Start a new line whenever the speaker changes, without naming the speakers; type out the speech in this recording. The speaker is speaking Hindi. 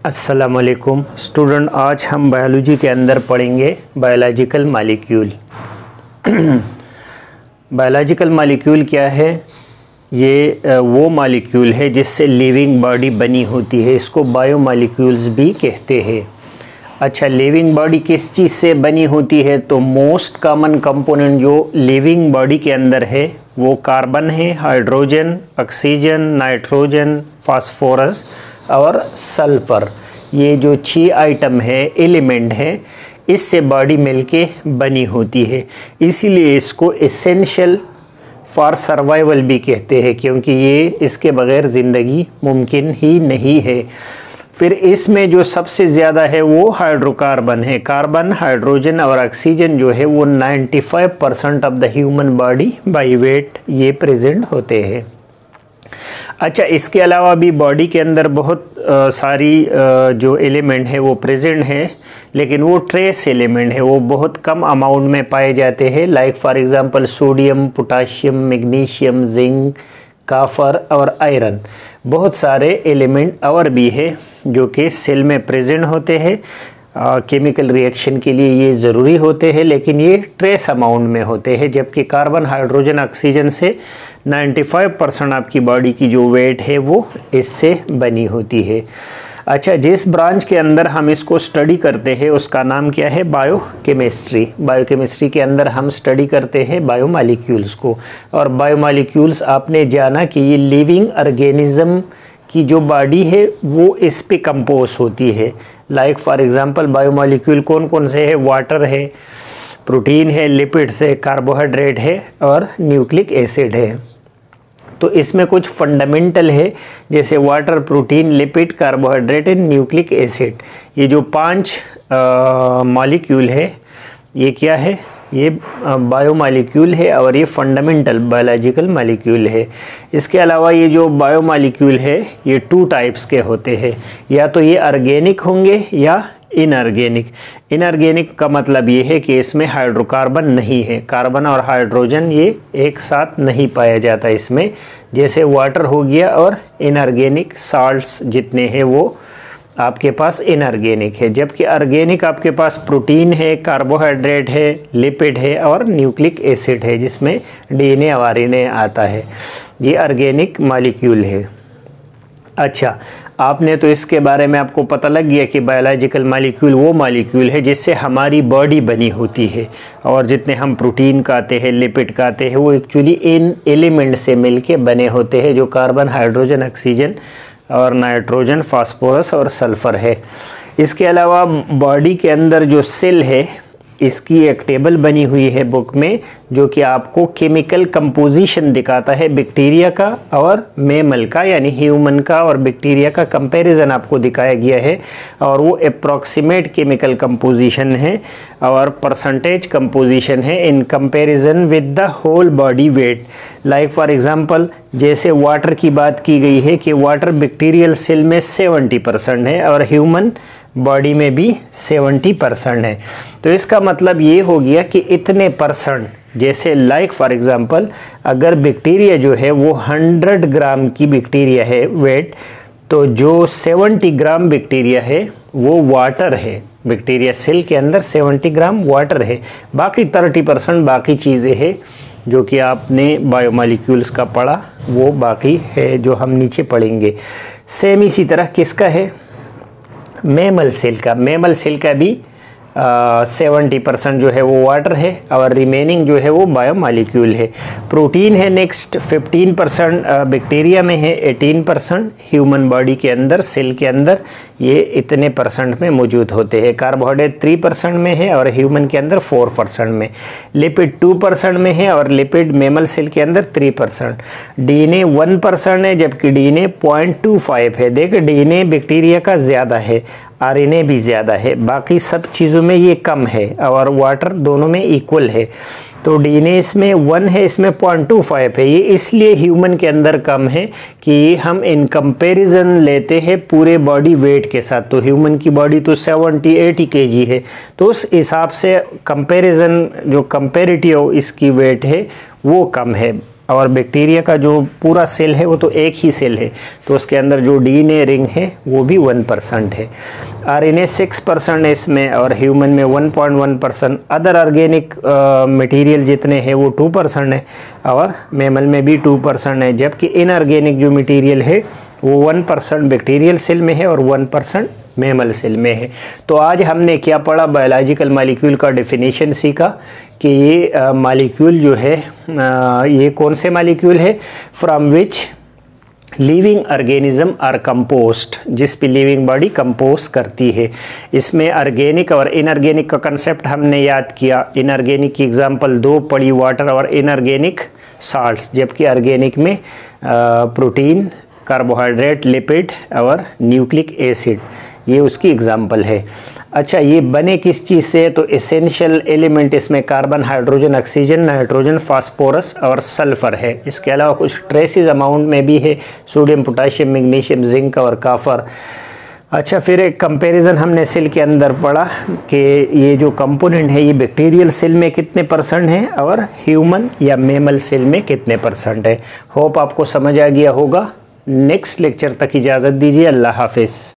अस्सलामुअलैकुम स्टूडेंट, आज हम बायोलॉजी के अंदर पढ़ेंगे बायोलॉजिकल मॉलिक्यूल। बायोलॉजिकल मॉलिक्यूल क्या है? ये वो मॉलिक्यूल है जिससे लिविंग बॉडी बनी होती है। इसको बायोमॉलिक्यूल्स भी कहते हैं। अच्छा, लिविंग बॉडी किस चीज़ से बनी होती है? तो मोस्ट कॉमन कंपोनेंट जो लिविंग बॉडी के अंदर है वो कार्बन है, हाइड्रोजन, ऑक्सीजन, नाइट्रोजन, फास्फोरस और सल्फर। ये जो 6 आइटम है, एलिमेंट है, इससे बॉडी मिलके बनी होती है। इसीलिए इसको एसेंशियल फॉर सर्वाइवल भी कहते हैं, क्योंकि ये इसके बगैर ज़िंदगी मुमकिन ही नहीं है। फिर इसमें जो सबसे ज़्यादा है वो हाइड्रोकार्बन है। कार्बन, हाइड्रोजन और ऑक्सीजन जो है वो 95% of the human body by wait ये प्रेजेंट होते हैं। अच्छा, इसके अलावा भी बॉडी के अंदर बहुत सारी जो एलिमेंट है वो प्रेजेंट है, लेकिन वो ट्रेस एलिमेंट है, वो बहुत कम अमाउंट में पाए जाते हैं। Like for example sodium, potassium, magnesium, zinc, copper और आयरन। बहुत सारे एलिमेंट और भी है जो कि सेल में प्रेजेंट होते हैं। केमिकल रिएक्शन के लिए ये ज़रूरी होते हैं, लेकिन ये ट्रेस अमाउंट में होते हैं। जबकि कार्बन, हाइड्रोजन, ऑक्सीजन से 95% आपकी बॉडी की जो वेट है वो इससे बनी होती है। अच्छा, जिस ब्रांच के अंदर हम इसको स्टडी करते हैं उसका नाम क्या है? बायोकेमिस्ट्री। बायोकेमिस्ट्री के अंदर हम स्टडी करते हैं बायोमॉलिक्यूल्स को। और बायोमॉलिक्यूल्स आपने जाना कि ये लिविंग ऑर्गेनिज्म की जो बॉडी है वो इस पे कंपोज होती है। लाइक फॉर एग्जांपल बायोमॉलिक्यूल कौन कौन से है? वाटर है, प्रोटीन है, लिपिड्स है, कार्बोहाइड्रेट है और न्यूक्लिक एसिड है। तो इसमें कुछ फंडामेंटल है, जैसे water, protein, lipid, carbohydrate and nucleic acid. ये जो 5 मॉलिक्यूल है ये क्या है? ये बायोमॉलिक्यूल है और ये फंडामेंटल बायोलॉजिकल मॉलिक्यूल है। इसके अलावा ये जो बायोमॉलिक्यूल है ये 2 टाइप्स के होते हैं। या तो ये ऑर्गेनिक होंगे या इनऑर्गेनिक। इनऑर्गेनिक का मतलब ये है कि इसमें हाइड्रोकार्बन नहीं है। कार्बन और हाइड्रोजन ये एक साथ नहीं पाया जाता इसमें, जैसे वाटर हो गया। और इनऑर्गेनिक साल्ट्स जितने हैं वो आपके पास इनऑर्गेनिक है। जबकि ऑर्गेनिक आपके पास प्रोटीन है, कार्बोहाइड्रेट है, लिपिड है और न्यूक्लिक एसिड है, जिसमें डीएनए और आरएनए आता है। ये ऑर्गेनिक मॉलिक्यूल है। अच्छा, आपने तो इसके बारे में आपको पता लग गया कि बायोलॉजिकल मॉलिक्यूल वो मॉलिक्यूल है जिससे हमारी बॉडी बनी होती है। और जितने हम प्रोटीन खाते हैं, लिपिड खाते हैं, वो एक्चुअली इन एलिमेंट से मिलके बने होते हैं, जो कार्बन, हाइड्रोजन, ऑक्सीजन और नाइट्रोजन, फास्फोरस और सल्फर है। इसके अलावा बॉडी के अंदर जो सेल है इसकी एक टेबल बनी हुई है बुक में, जो कि आपको केमिकल कंपोजिशन दिखाता है बैक्टीरिया का और मैमल का, यानी ह्यूमन का और बैक्टीरिया का कंपैरिजन आपको दिखाया गया है। और वो अप्रॉक्सीमेट केमिकल कंपोजिशन है और परसेंटेज कंपोजिशन है in comparison with the whole body weight. Like for example, जैसे वाटर की बात की गई है कि वाटर बैक्टीरियल सेल में 70% है और ह्यूमन बॉडी में भी 70% है। तो इसका मतलब ये हो गया कि इतने परसेंट, जैसे लाइक फॉर एग्जांपल अगर बैक्टीरिया जो है वो 100 ग्राम की बैक्टीरिया है वेट, तो जो 70 ग्राम बैक्टीरिया है वो वाटर है। बैक्टीरिया सेल के अंदर 70 ग्राम वाटर है, बाकी 30% बाकी चीज़ें हैं जो कि आपने बायोमॉलिक्यूल्स का पढ़ा, वो बाकी है जो हम नीचे पढ़ेंगे। सेम इसी तरह किसका है? मैमल सेल का। मैमल सेल का भी 70% जो है वो वाटर है और रिमेनिंग जो है वो बायोमॉलिक्यूल है। प्रोटीन है नेक्स्ट, 15% बैक्टीरिया में है, 18% ह्यूमन बॉडी के अंदर, सेल के अंदर ये इतने परसेंट में मौजूद होते हैं। कार्बोहाइड्रेट 3% में है और ह्यूमन के अंदर 4% में। लिपिड 2% में है और लिपिड मैमल सेल के अंदर 3%। डीएनए 1% है, जबकि डीएनए 0.25 है। देखिए, डीएनए बैक्टीरिया का ज़्यादा है, आरएनए भी ज़्यादा है, बाकी सब चीज़ों में ये कम है और वाटर दोनों में इक्वल है। तो डीएनए इसमें 1 है, इसमें 0.25 है। ये इसलिए ह्यूमन के अंदर कम है कि हम इन कंपैरिजन लेते हैं पूरे बॉडी वेट के साथ। तो ह्यूमन की बॉडी तो 70-80 kg है, तो उस हिसाब से कंपैरिजन जो कंपैरेटिव इसकी वेट है वो कम है और बैक्टीरिया का जो पूरा सेल है वो तो एक ही सेल है, तो उसके अंदर जो डीएनए रिंग है वो भी 1% है। आरएनए 6% है इसमें, और ह्यूमन में 1.1%। अदर ऑर्गेनिक मटेरियल जितने हैं वो 2% है, और मैमल में भी 2% है, जबकि इनऑर्गेनिक जो मटेरियल है वो 1% बैक्टीरियल सेल में है और 1% मैमल सेल में है। तो आज हमने क्या पढ़ा, बायोलॉजिकल मॉलिक्यूल का डेफिनेशन सीखा कि ये मॉलिक्यूल जो है ये कौन से मॉलिक्यूल है, from which living organism are composed, जिस पे लिविंग बॉडी कंपोज करती है। इसमें ऑर्गेनिक और इनऑर्गेनिक का कंसेप्ट हमने याद किया। इनऑर्गेनिक की एग्जांपल 2 पड़ी, वाटर और इनऑर्गेनिक साल्ट्स, जबकि ऑर्गेनिक में प्रोटीन, कार्बोहाइड्रेट, लिपिड और न्यूक्लिक एसिड, ये उसकी एग्जाम्पल है। अच्छा, ये बने किस चीज़ से, तो एसेंशियल एलिमेंट इसमें carbon, hydrogen, oxygen, nitrogen, phosphorus और सल्फर है। इसके अलावा कुछ ट्रेसेस अमाउंट में भी है, सोडियम, पोटाशियम, मैग्नीशियम, जिंक और काफर। अच्छा, फिर एक कंपैरिजन हमने सेल के अंदर पढ़ा कि ये जो कंपोनेंट है ये बैक्टीरियल सेल में कितने % है और ह्यूमन या मैमल सेल में कितने % है। होप आपको समझ आ गया होगा। नेक्स्ट लेक्चर तक इजाज़त दीजिए। अल्लाह हाफिज़।